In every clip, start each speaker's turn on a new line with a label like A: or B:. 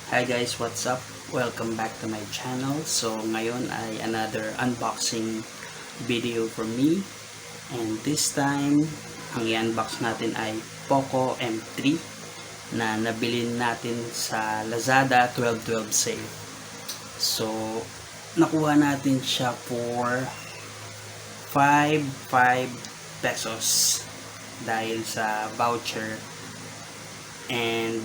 A: Hi guys, what's up? Welcome back to my channel. So ngayon ay another unboxing video from me. And this time, ang i-unbox natin ay POCO M3 na nabili natin sa Lazada 12/12 sale. So nakuha natin siya for 5 pesos dahil sa voucher, and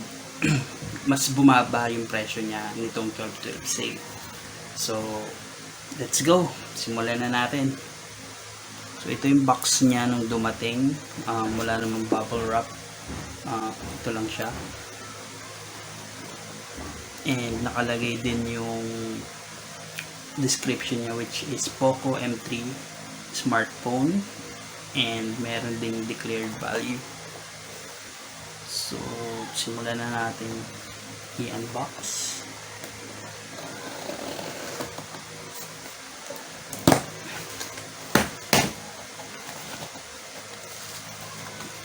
A: mas bumaba yung presyo niya nitong 12/12 sale. So let's go, simulan na natin. So ito yung box niya nung dumating, wala namang bubble wrap, ito lang siya, and nakalagay din yung description niya, which is POCO M3 smartphone, and meron ding declared value. So simulan na natin i-unbox.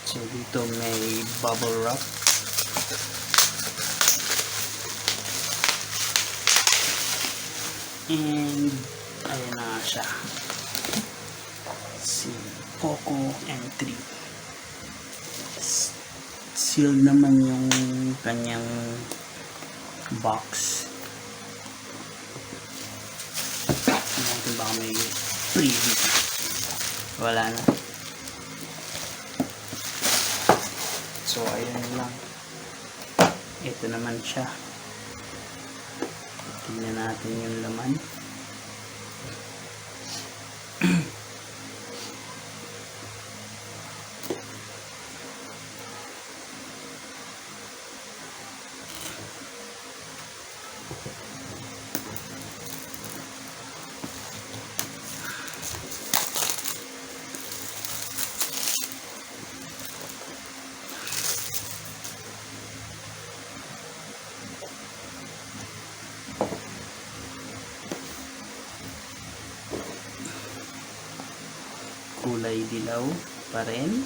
A: So dito may bubble wrap, and ayan na siya, si POCO M3. Sealed naman yung kanyang box. Natin baka may freebie. Wala na. So ayan lang, ito naman siya. Tingnan natin yung laman. Kulay dilaw pa rin,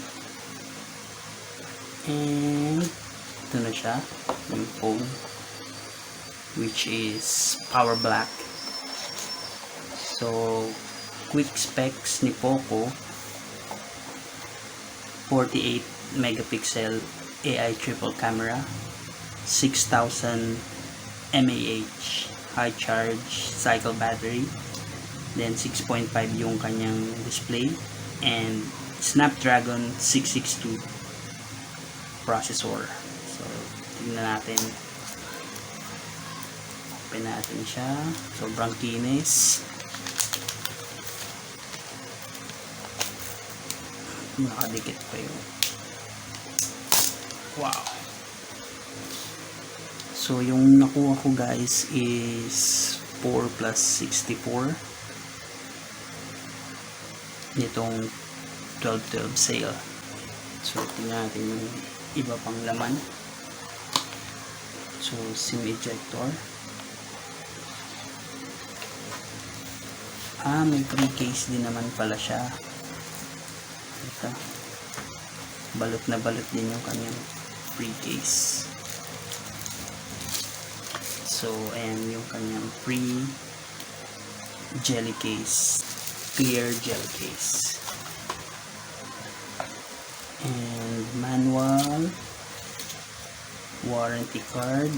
A: and ito na siya, yung phone, which is power black. So quick specs ni POCO: 48 megapixel AI triple camera, 6000 mAh high charge cycle battery, then 6.5 yung kanyang display, and Snapdragon 662 processor. So tingnan natin, open natin siya. Sobrang kinis, nakadikit pa yung wow. So yung nakuha ko guys is 4 plus 64 nitong 12/12 sale. So tingnan natin yung iba pang laman. So SIM ejector, may free case din naman pala siya. Ito, balot na balot din yung kanyang free case. So ayan yung kanyang free jelly case, clear gel case, and manual, warranty card.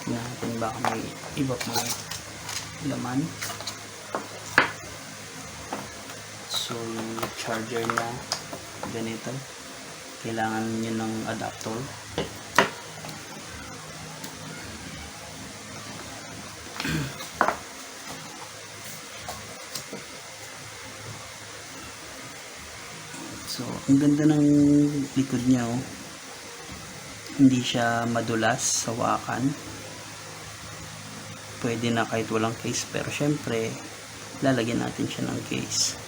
A: Tingnan natin baka may iba pang laman. So yung charger na ganito, kailangan nyo ng adapter. So ang ganda ng likod niya, oh. Hindi siya madulas sa hawakan. Pwede na kahit walang case, pero syempre lalagyan natin siya ng case.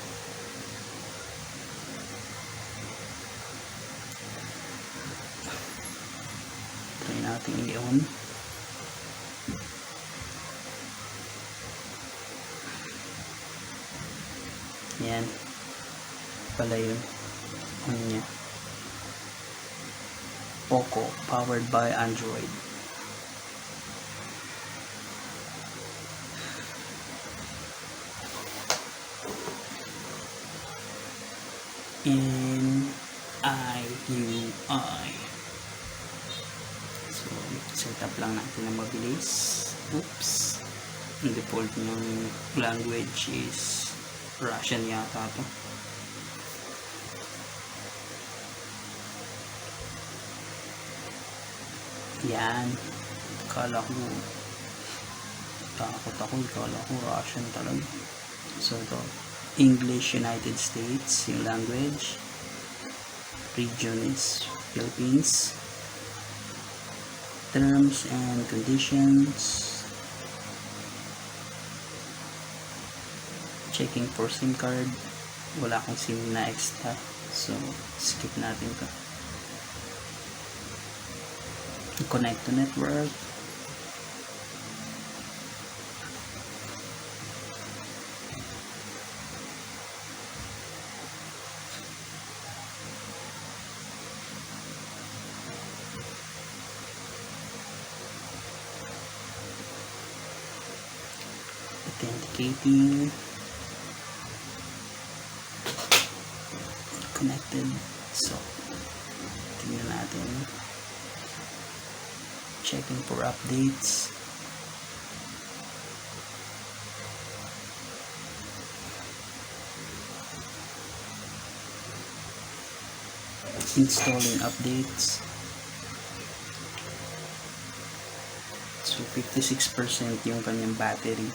A: Try natin i-on. Yan pala yun, on niya. POCO powered by Android. MIUI. So, setup lang natin na mabilis. Oops. Ang default ng language is Russian yata to. Yan. Kala ko Russian talaga. So, ito. English United States yung language. Region is Philippines. Terms and conditions. Checking for SIM card. Wala akong SIM na extra, so skip natin to. Connect to network. Authenticating. Connected. So, tingnan natin. Checking for updates. Installing updates. So, 56% yung kanyang battery.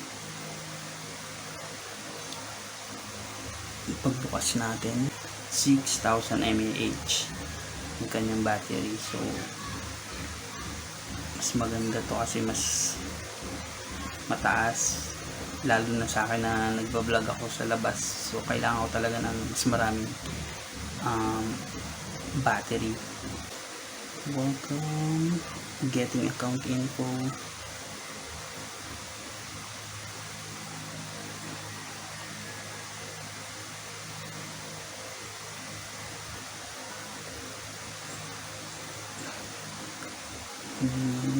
A: Pagbukas natin, 6,000 mAh yung kanyang battery. So, mas maganda to kasi mas mataas, lalo na sa akin na nagbablog ako sa labas. So, kailangan ko talaga ng mas maraming battery. Welcome. Getting account info.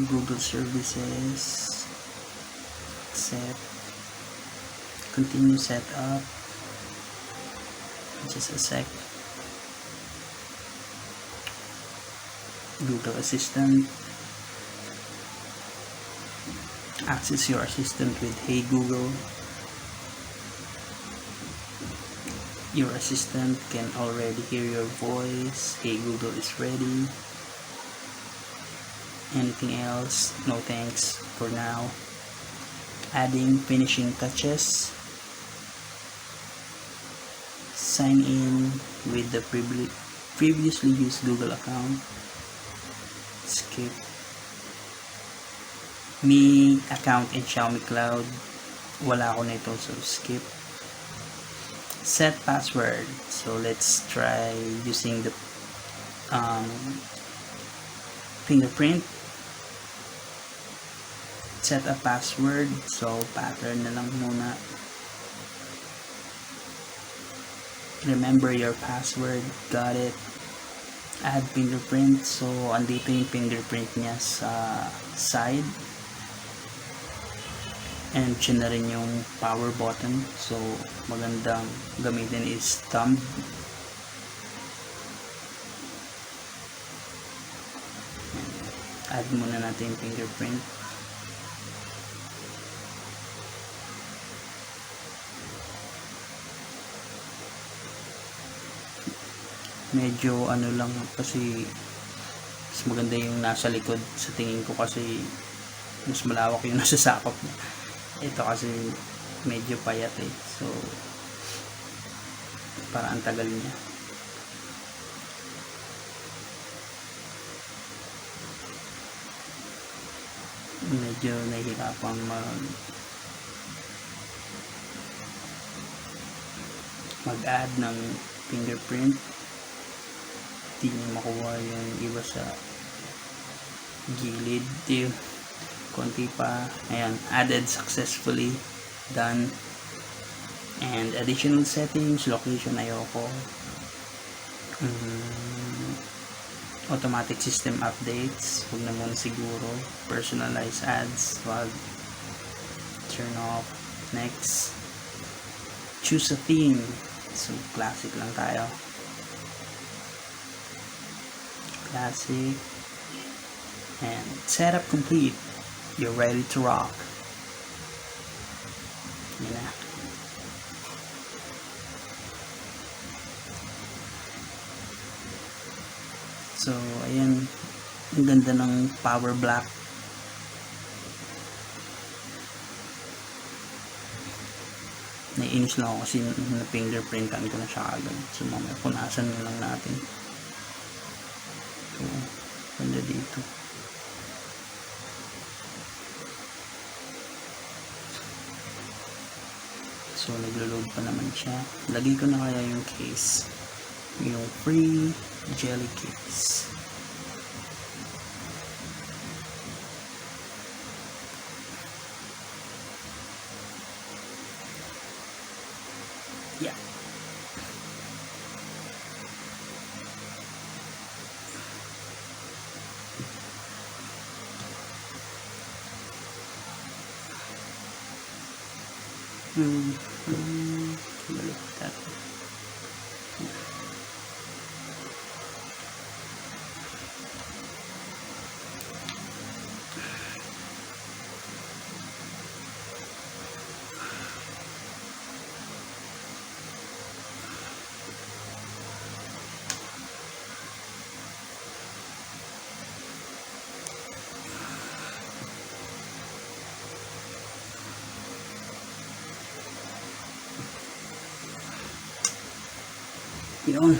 A: Google services, accept, continue setup, just a sec. Google Assistant, access your assistant with Hey Google. Your assistant can already hear your voice. Hey Google is ready. Anything else? No thanks for now. Adding finishing touches. Sign in with the previously used Google account. Skip. Me account in Xiaomi Cloud. Wala ako nito, so skip. Set password. So let's try using the fingerprint. Set a password, so pattern na lang muna. Remember your password, got it. Add fingerprint, so andito yung fingerprint niya sa side, and yun na rin yung power button. So magandang gamitin is thumb. Add muna natin yung fingerprint. Medyo ano lang kasi mas maganda yung nasa likod sa tingin ko kasi mas malawak yung nasa sakop niya. Ito kasi medyo payat eh, so parang ang tagal niya. Medyo nahihirapan mag-add ng fingerprint. Hindi niya makuha yung iba sa gilid. Yung konti pa. Ayan, added successfully. Done. And additional settings, location ayoko. automatic system updates, huwag na muna siguro. Personalized ads, wag. Turn off. Next, choose a theme. So classic lang tayo, classic, and setup complete. You're ready to rock. Yan na. So ayan, ang ganda ng power black. Naiinis lang ako kasi na fingerprintan ko na siya agad. So mamaya punasan na lang natin. So ganda dito. So naglo-load pa naman siya. Lagay ko na kaya yung case, yung free jelly case. Yeah. Balik natin. Yun.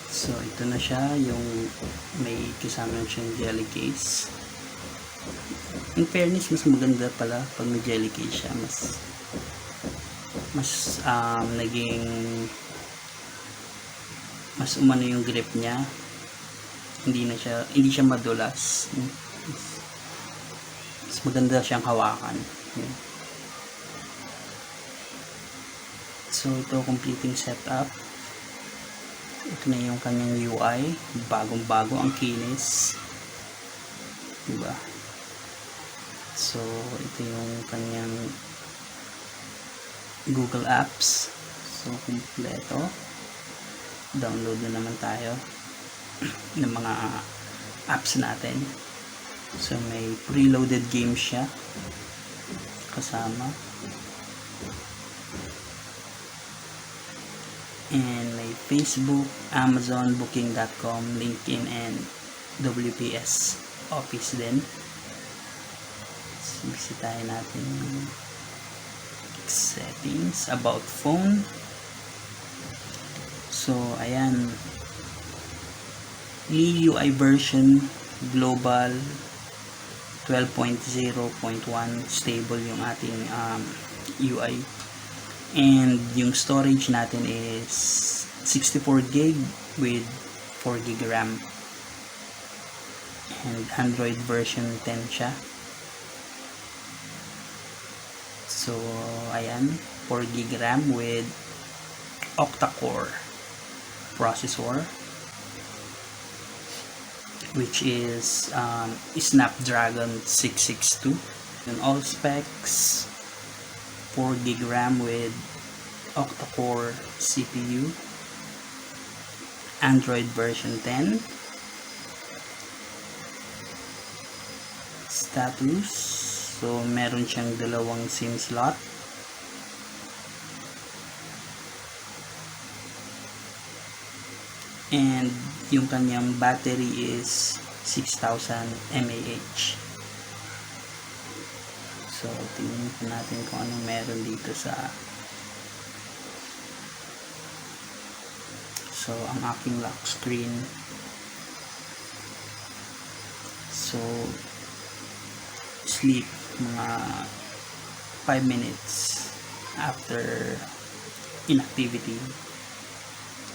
A: So ito na siya, yung may kasama siyang jelly case. In fairness, mas maganda pala pag may jelly case siya. Mas naging mas umano yung grip niya. Hindi siya madulas. Mas maganda siyang hawakan. Yun. So ito, completing setup. Ito na yung kanyang UI, bagong-bago, ang kinis, diba? So ito yung kanyang Google Apps. So kompleto. Download na naman tayo ng mga apps natin. So may preloaded game siya kasama. And may Facebook, Amazon, Booking.com, LinkedIn, and WPS Office din. So, bisitahin natin yung settings, about phone. So, ayan. MIUI version, global, 12.0.1, stable yung ating UI. And yung storage natin is 64 gig with 4 gig RAM. And Android version 10 siya. So, ayan, 4 gig RAM with octa-core processor, which is Snapdragon 662. And all specs, 4 gig RAM with octa-core CPU, Android version 10. Status, so meron siyang dalawang SIM slot. And yung kanyang battery is 6,000 mAh. So, tingnan po natin kung anong meron dito sa... So, ang aking lock screen. So, sleep mga 5 minutes after inactivity.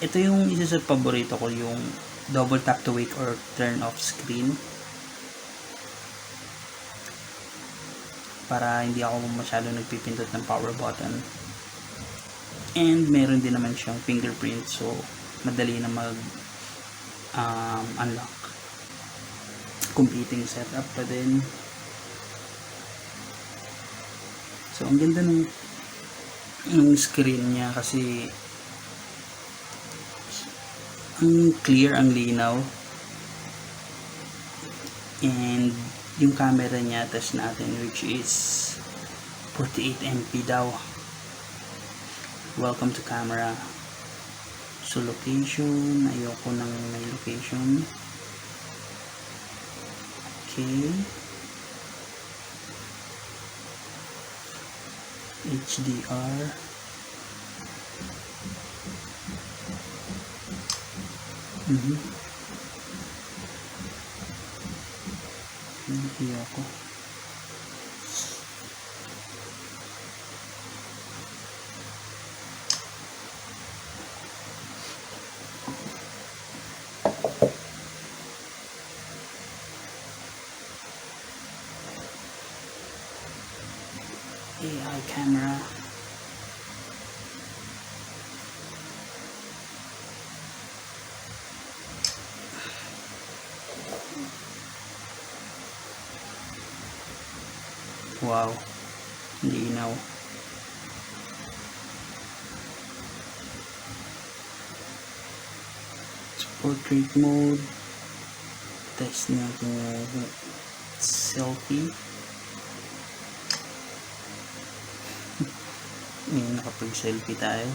A: Ito yung isa sa paborito ko, yung double tap to wake or turn off screen. Para hindi ako masyado nagpipindot ng power button. And meron din naman siyang fingerprint, so madali na unlock. Competing setup pa din. So ang ganda ng screen niya kasi ang clear, ang linaw. And yung camera niya test natin, which is 48 MP daw. Welcome to camera. So location, ayoko nang may location. Okay. HDR. Hindi ako. AI camera. Wow, linaw. Portrait mode. Test natin yung selfie. Ngayon nakapag-selfie tayo.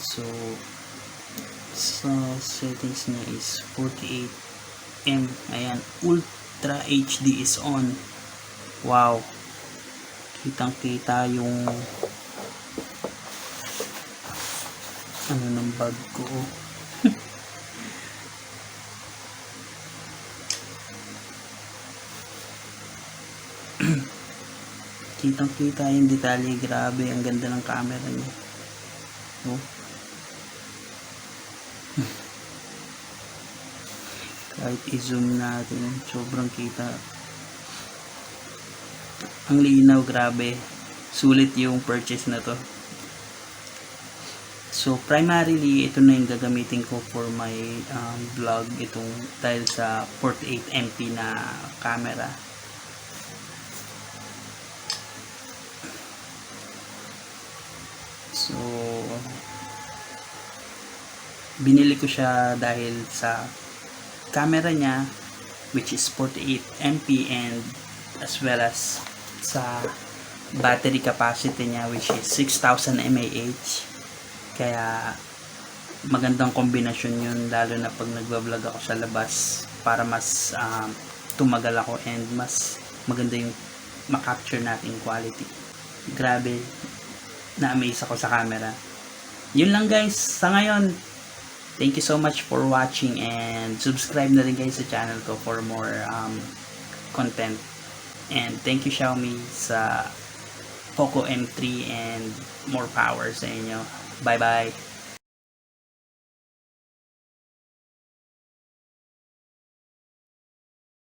A: So sa settings niya is 48M. Ayan, Ultra HD is on. Wow, kitang kita yung ano ng bag ko. Kitang kita yung detalye. Grabe, ang ganda ng camera niya. Oh. Kahit i-zoom natin, sobrang kita. Ang linaw, grabe. Sulit yung purchase na to. So primarily ito na yung gagamitin ko for my vlog, itong dahil sa 48MP na camera. So binili ko siya dahil sa camera niya, which is 48MP, and as well as sa battery capacity niya, which is 6,000 mAh. Kaya magandang kombinasyon yun, lalo na pag nagbablog ako sa labas, para mas tumagal ako and mas maganda yung makapture natin quality. Grabe, na-amaze ako sa camera. Yun lang guys sa ngayon. Thank you so much for watching, and subscribe na rin guys sa channel ko for more content. And thank you Xiaomi sa POCO M3, and more power sa inyo. Bye bye.